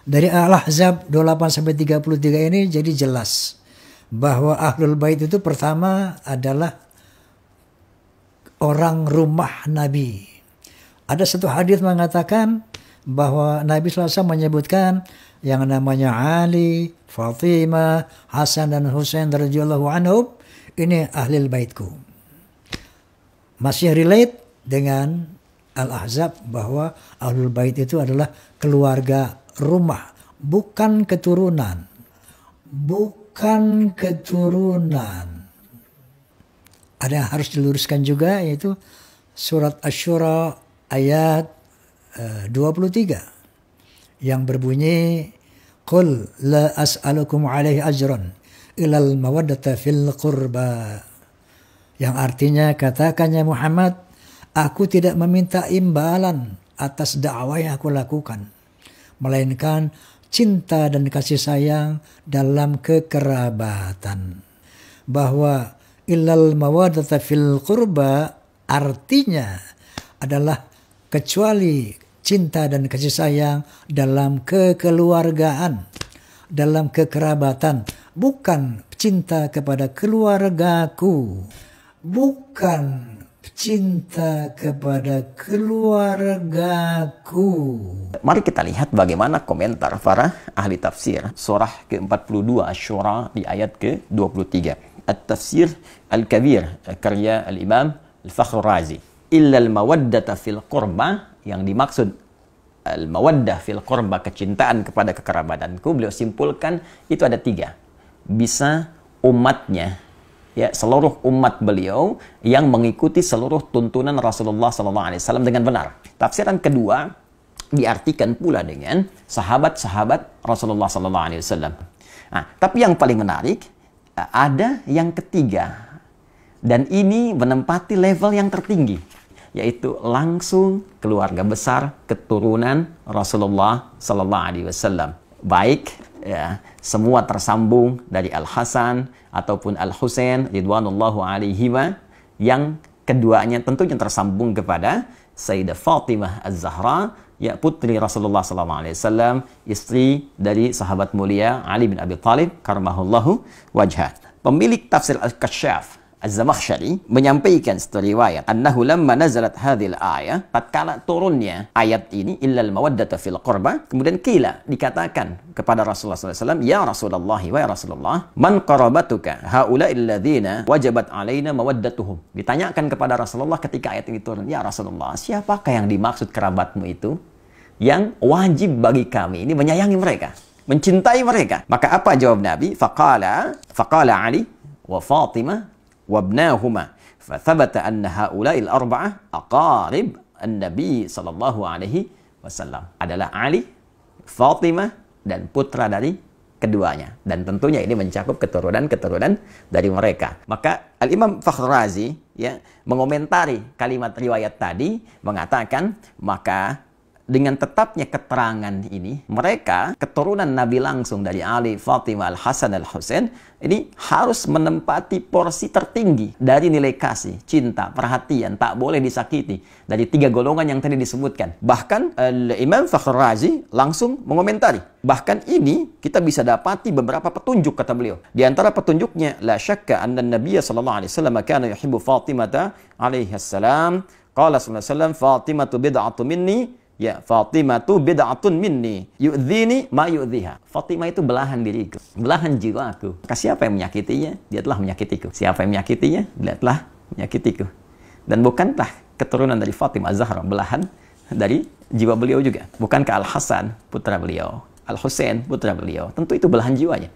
Dari Al-Ahzab 28-33 ini jadi jelas bahwa Ahlul Bait itu pertama adalah orang rumah Nabi. Ada satu hadis mengatakan bahwa Nabi SAW menyebutkan yang namanya Ali, Fatimah, Hasan dan Husain radhiyallahu anhum, ini Ahlul Baitku. Masih relate dengan Al-Ahzab bahwa Ahlul Bait itu adalah keluarga rumah, bukan keturunan. Bukan keturunan. Ada yang harus diluruskan juga, yaitu surat Asy-Syura ayat 23 yang berbunyi Qul la as'alukum alaihi ajran ilal mawaddata fil qurba, yang artinya katakan ya Muhammad, aku tidak meminta imbalan atas dakwah yang aku lakukan, melainkan cinta dan kasih sayang dalam kekerabatan. Bahwa illal mawaddata fil qurba artinya adalah kecuali cinta dan kasih sayang dalam kekeluargaan, dalam kekerabatan, bukan cinta kepada keluargaku, bukan cinta kepada keluargaku. Mari kita lihat bagaimana komentar para ahli tafsir surah ke-42 Asy-Syura di ayat ke-23. At-Tafsir Al-Kabir karya Al-Imam Al-Fakhr Razi. Illa al-mawaddata fil qurba, yang dimaksud al-mawaddah fil qurba, kecintaan kepada kekerabatanku, beliau simpulkan itu ada 3. Bisa umatnya, ya, seluruh umat beliau yang mengikuti seluruh tuntunan Rasulullah SAW dengan benar. Tafsiran kedua diartikan pula dengan sahabat-sahabat Rasulullah SAW. Nah, tapi yang paling menarik ada yang ketiga, dan ini menempati level yang tertinggi, yaitu langsung keluarga besar keturunan Rasulullah SAW. Baik, ya, semua tersambung dari Al-Hasan ataupun Al-Husain ridwanullahu alaihima, yang keduanya tentunya tersambung kepada Sayyidah Fatimah Az-Zahra, ya, putri Rasulullah SAW, istri dari sahabat mulia Ali bin Abi Thalib karamahullahu wajhah. Pemilik tafsir Al-Kasyaf Az-Zamakhsyari menyampaikan satu riwayat, annahu lamma nazalat hadhil ayah, tatkala turunnya ayat ini, illal mawaddata fil qurba, kemudian kila, dikatakan kepada Rasulullah SAW, ya Rasulullah, wa ya Rasulullah, man qarabatuka haula'il ladzina wajabat alaina mawaddatuhum. Ditanyakan kepada Rasulullah ketika ayat ini turun, ya Rasulullah, siapakah yang dimaksud kerabatmu itu yang wajib bagi kami ini menyayangi mereka, mencintai mereka? Maka apa jawab Nabi? Faqala Ali wa Fatimah wabnahuma, fathabata anna haula'il arba'ah aqarib an-nabi sallallahu alaihi wasallam, adalah Ali, Fatimah, dan putra dari keduanya, dan tentunya ini mencakup keturunan-keturunan dari mereka. Maka Al-Imam Fakhr Razi, ya, mengomentari kalimat riwayat tadi, mengatakan maka dengan tetapnya keterangan ini, mereka keturunan Nabi langsung dari Ali, Fatimah, Al-Hasan, Al-Husain, ini harus menempati porsi tertinggi dari nilai kasih, cinta, perhatian, tak boleh disakiti, dari 3 golongan yang tadi disebutkan. Bahkan Imam Fakhr Razi langsung mengomentari, bahkan ini kita bisa dapati beberapa petunjuk, kata beliau. Di antara petunjuknya, la syakka anna Nabiya sallallahu alaihi wasallam kana yuhibbu Fatimata alaihi salam, qala sallallahu alaihi wasallam, Fatimatu bid'atu minni, ya, Fatimatu bid'atun minni yu'dhini ma yu'dhiha. Fatimah itu belahan diriku, belahan jiwaku. Maka siapa yang menyakitinya, dia telah menyakitiku. Siapa yang menyakitinya, dia telah menyakitiku. Dan bukankah keturunan dari Fatimah Az-Zahra belahan dari jiwa beliau juga? Bukankah Al-Hasan putra beliau, Al-Husain putra beliau? Tentu itu belahan jiwanya.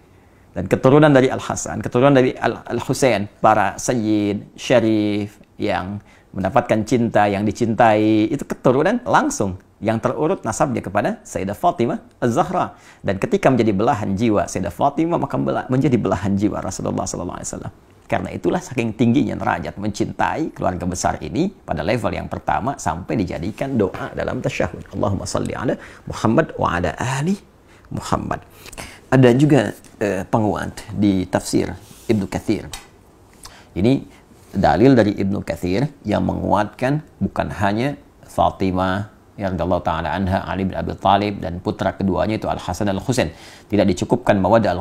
Dan keturunan dari Al-Hasan, keturunan dari Al-Husain, para sayyid, syarif, yang mendapatkan cinta, yang dicintai, itu keturunan langsung yang terurut nasabnya kepada Sayyidah Fatimah Az-Zahra. Dan ketika menjadi belahan jiwa Sayyidah Fatimah, maka menjadi belahan jiwa Rasulullah SAW. Karena itulah saking tingginya derajat mencintai keluarga besar ini pada level yang pertama, sampai dijadikan doa dalam tasyahud. Allahumma salli ala Muhammad wa ala ali Muhammad. Ada juga penguat di tafsir Ibnu Katsir. Ini dalil dari Ibnu Katsir yang menguatkan bukan hanya Fatimah ya radhiyallahu taala anha, Ali bin Abi Thalib, dan putra keduanya itu Al-Hasan Al-Husain. Tidak dicukupkan mawaddah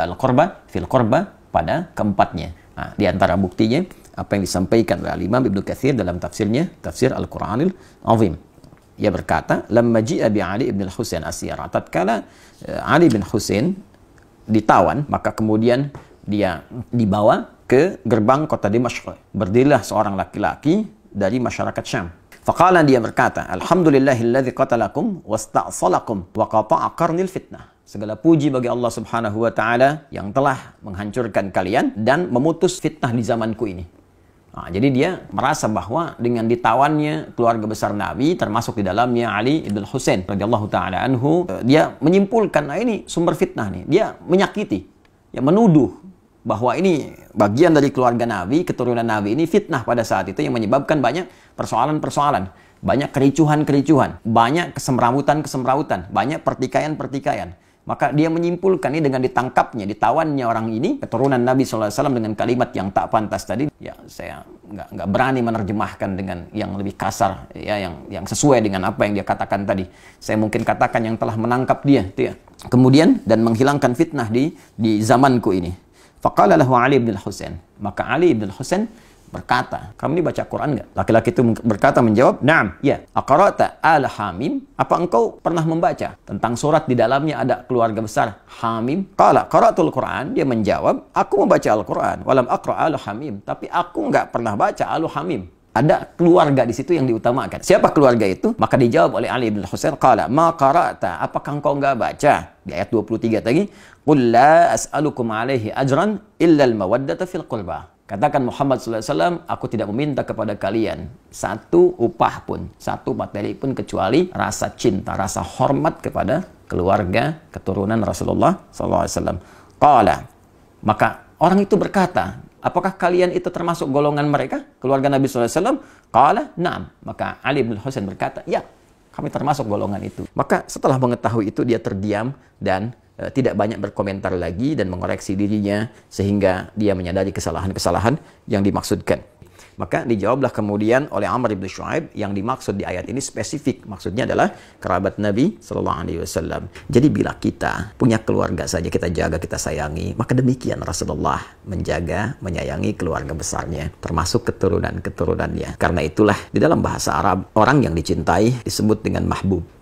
al-qurba fil qurba pada keempatnya. Nah, di antara buktinya apa yang disampaikan oleh Imam Ibnu Katsir dalam tafsirnya, tafsir Al-Qur'anil Azim. Ia berkata, "Lamma ji'a bi Ali ibn al-Husain asyara." Tatkala Ali bin Husain ditawan, maka kemudian dia dibawa ke gerbang kota Dimashq. Berdirilah seorang laki-laki dari masyarakat Syam. Faqala, dia berkata, "Alhamdulillahilladzi qatalakum wasta'salakum wa qata'a qarnil fitnah." Segala puji bagi Allah Subhanahu wa taala yang telah menghancurkan kalian dan memutus fitnah di zamanku ini. Nah, jadi dia merasa bahwa dengan ditawannya keluarga besar Nabi, termasuk di dalamnya Ali ibn Husain radhiyallahu taala anhu, dia menyimpulkan, nah ini sumber fitnah nih. Dia menyakiti, ya menuduh bahwa ini bagian dari keluarga Nabi, keturunan Nabi ini fitnah pada saat itu yang menyebabkan banyak persoalan-persoalan, banyak kericuhan-kericuhan, banyak kesemrawutan-kesemrawutan, banyak pertikaian-pertikaian. Maka dia menyimpulkan ini dengan ditangkapnya, ditawannya orang ini, keturunan Nabi SAW dengan kalimat yang tak pantas tadi. Ya, saya nggak berani menerjemahkan dengan yang lebih kasar, ya, yang sesuai dengan apa yang dia katakan tadi. Saya mungkin katakan yang telah menangkap dia, itu ya. Kemudian dan menghilangkan fitnah di zamanku ini. Faqala lahu Ali bin Husain. Maka Ali bin Husain berkata, "Kamu ini baca Quran nggak?" Laki-laki itu berkata, menjawab, "Na'am, ya." "Aqra'ta al-Hamim?" Apa engkau pernah membaca tentang surat di dalamnya ada keluarga besar Hamim? Qala qara'tul Quran. Dia menjawab, "Aku membaca Al-Quran, walam aqra' al-Hamim." Tapi aku nggak pernah baca al-Hamim. Ada keluarga di situ yang diutamakan. Siapa keluarga itu? Maka dijawab oleh Ali bin Husain, "Qala ma qara'ta?" Apakah engkau enggak baca? Di ayat 23 tadi, "Qul la as'alukum 'alaihi ajran illa al-mawaddata fil qurba." Katakan Muhammad SAW, aku tidak meminta kepada kalian satu upah pun, satu materi pun kecuali rasa cinta, rasa hormat kepada keluarga keturunan Rasulullah SAW. Qala, maka orang itu berkata, apakah kalian itu termasuk golongan mereka, keluarga Nabi SAW? Qala, na'am. Maka Ali bin Husain berkata, ya, kami termasuk golongan itu. Maka setelah mengetahui itu, dia terdiam dan tidak banyak berkomentar lagi dan mengoreksi dirinya sehingga dia menyadari kesalahan-kesalahan yang dimaksudkan. Maka dijawablah kemudian oleh Amr bin Shu'aib, yang dimaksud di ayat ini spesifik, maksudnya adalah kerabat Nabi Sallallahu Alaihi Wasallam. Jadi bila kita punya keluarga saja kita jaga, kita sayangi, maka demikian Rasulullah menjaga, menyayangi keluarga besarnya, termasuk keturunan-keturunannya. Karena itulah di dalam bahasa Arab, orang yang dicintai disebut dengan mahbubun.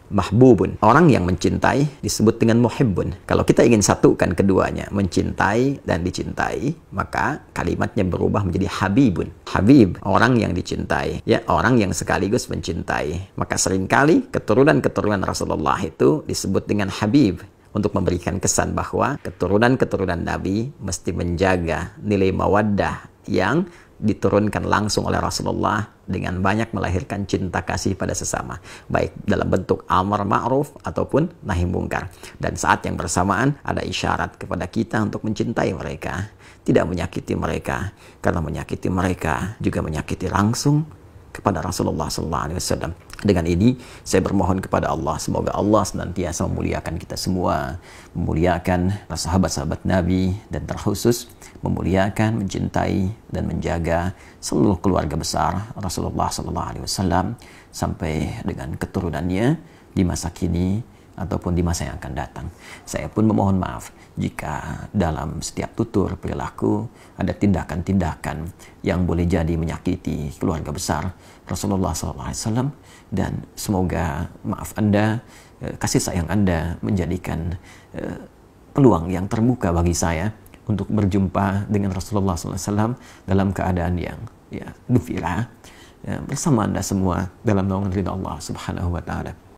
Orang yang mencintai disebut dengan muhibbun. Kalau kita ingin satukan keduanya, mencintai dan dicintai, maka kalimatnya berubah menjadi habibun. Habib, orang yang dicintai, ya, orang yang sekaligus mencintai. Maka seringkali keturunan-keturunan Rasulullah itu disebut dengan habib, untuk memberikan kesan bahwa keturunan-keturunan Nabi mesti menjaga nilai mawaddah yang diturunkan langsung oleh Rasulullah dengan banyak melahirkan cinta kasih pada sesama, baik dalam bentuk amar ma'ruf ataupun nahi mungkar. Dan saat yang bersamaan ada isyarat kepada kita untuk mencintai mereka, tidak menyakiti mereka, karena menyakiti mereka juga menyakiti langsung kepada Rasulullah SAW. Dengan ini saya bermohon kepada Allah, semoga Allah senantiasa memuliakan kita semua, memuliakan sahabat-sahabat Nabi, dan terkhusus memuliakan, mencintai, dan menjaga seluruh keluarga besar Rasulullah SAW sampai dengan keturunannya di masa kini ataupun di masa yang akan datang. Saya pun memohon maaf jika dalam setiap tutur perilaku ada tindakan-tindakan yang boleh jadi menyakiti keluarga besar Rasulullah SAW, dan semoga maaf Anda, kasih sayang Anda menjadikan peluang yang terbuka bagi saya untuk berjumpa dengan Rasulullah SAW dalam keadaan yang gembira bersama Anda semua dalam naungan ridha Allah Subhanahu wa Ta'ala.